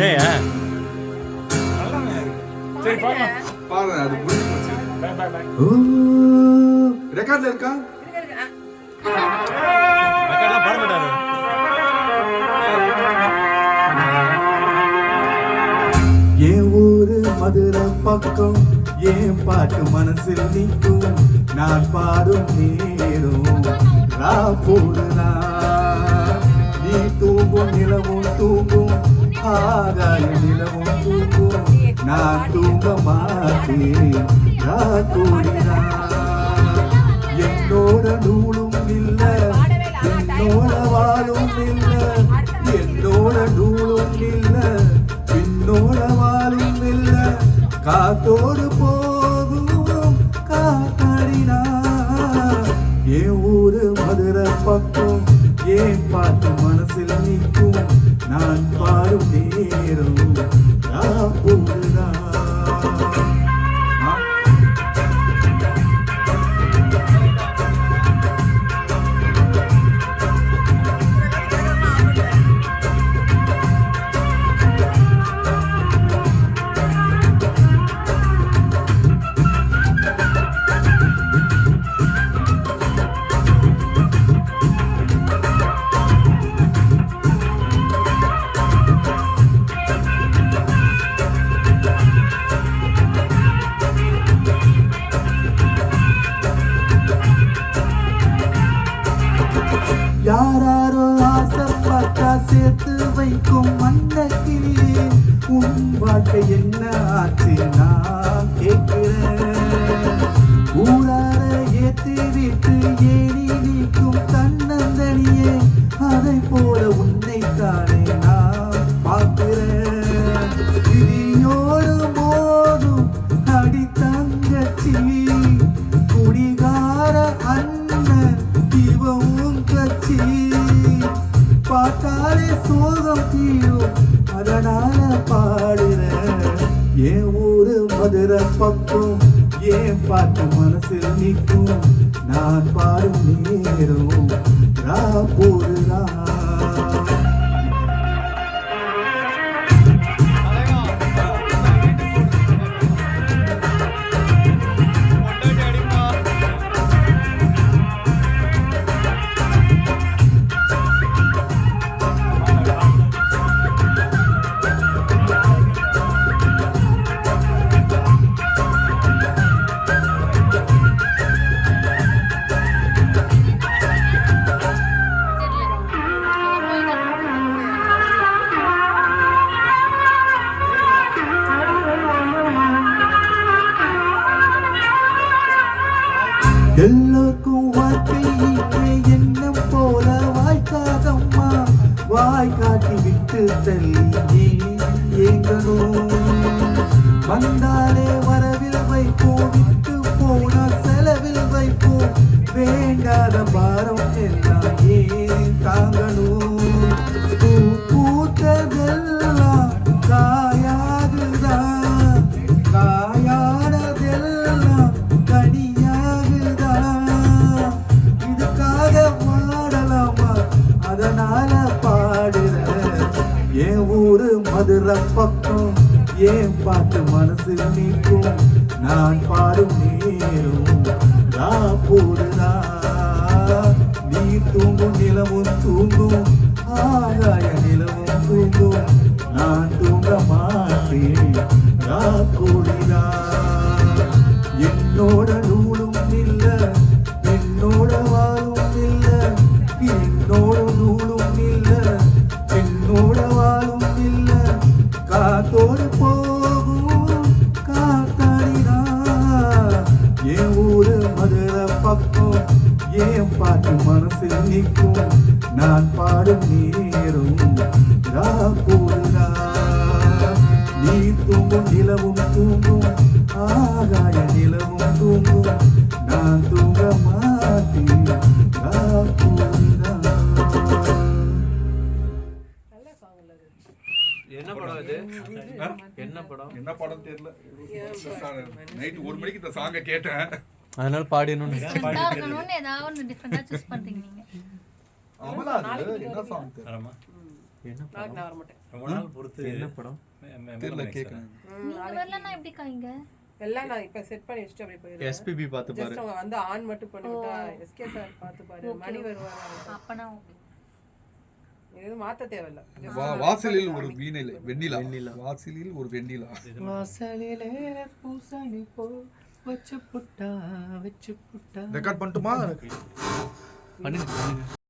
ஏயா சரி பாருங்க அது முடிஞ்சு போச்சு. ரெக்கார்ட்ல இருக்கா? ரெக்கார்ட்லாம் பாட மாட்டாரு. என் ஊரு மதுரை பக்கம் என் பாட்டு மனசில் நிற்கும். நான் பாடும் நேரம் போடுனா நீ தூங்கும் நிலவும் தூங்கும் ஆகாய நிலவும் தூங்கும். நான் தூங்க மாட்டேன் கூடினா என்னோட நூலும் இல்ல என்னோட வாழும் இல்ல என்னோட நூலும் இல்ல என்னோட வாழும் இல்ல காத்தோடு போகும் காத்தாடினா. என் ஊரு மதுரை பக்கம் ஏன் பாட்டு மனசில் நிற்கும். நான் பாடும் நேரம் போடுதா. யாராரோ ஆசைப்பட்டா சேர்த்து வைக்கும் மண்ணக்கிளியே உன் வாழ்க்கை என்ன ஆச்சு நான் கேட்கிறேன். ஊரார ஏற்றி விட்டு ஏறி நீக்கும் தன்னந்தனியே அதை போல உன்னை தானே நான் பார்க்கிறேன். இடியோடு மோதும் அடி தங்கச்சி குடிகார அண்ணன் இவன் கட்சி பார்த்தாலே சோகம் தீரும் அதனால பாடுறேன். என் ஊரு மதுரை பக்கம் ஏன் பாட்டு மனசில் நிற்கும். நான் பாடும் நேரம் போடுறா. எல்லோருக்கும் வாழ்க்கை எண்ணம் போல வாய்க்காதம்மா. வாய் காட்டி விட்டு தள்ளி ஏங்கணும். வந்தாலே வரவில் வைப்போம் விட்டு போனா செலவில் வைப்போம். வேண்டாத பாரம் எல்லாம் ஏன் தாங்கணும். பூத்ததெல்லாம் காயாகுதா காயானதெல்லாம் கனியாகுதா. இதுக்காக பாடலாமா அதனால பாடுற. என் ஊரு மதுரை பக்கம் ஏன் பாட்டு மனசில் நிற்கும். நான் பாடும் நேரம் போடுதா. நீ தூங்கும் நிலவும் தூங்கும் ஆகாய நிலவும் தூங்கும். நான் தூங்க மாட்டேன் கூடிதா. என்னோட நூலும் இல்ல என்னோட வாழும் இல்ல என்னோட நூலும் இல்ல என்னோட வாழும் இல்ல காத்தோடு போகும் காத்தாடினா. என் ஊரு மதுரை பக்கம் ஏன் பாட்டு மனசில் நிற்கும். நான் பாடும் நேரம் போடுறா. நீ தூங்கும் நிலவும் தூங்கும் ஆகாய நிலவும் தூங்கும். நான் தூங்க மாட்டேன் போடுறா. என்ன படம் இது? என்ன படம்? என்ன படம் தெரியல. நைட் 1 மணிக்கு இந்த சாங்க கேட்டேன். அதனால பாடினோம். ஏதாவது டிஃபரெண்டா சூஸ் பண்றீங்க நீங்க. அவ்வளவுதான். என்ன சாங்? வரமா? என்ன நான் வர மாட்டேன். ரொம்ப நாள் பொறுத்து என்ன படம்? தெரியல கேட்கணும். நீங்க வரலன்னா எப்படிக்கா இங்க எல்லாம் நான் இப்ப செட் பண்ணி வச்சுட்டு அப்படி போயிடுறேன். எஸ்பிபி பார்த்து பாரு. ஜஸ்ட் அவங்க வந்து ஆன் மட்டும் பண்ணி விட்டா எஸ்கே சார் பார்த்து பாரு. மணி வருவாரா? அப்பனா okay. இது மாத்த தேவையில்ல. Just வாசலில் ஒரு வீணையில வெண்ணிலா. வாசலில் ஒரு வெண்ணிலா. வாசலிலே பூசணி போ வச்சு புட்டா ரெக்கார்ட் பண்ணட்டுமா? பண்ணுங்க.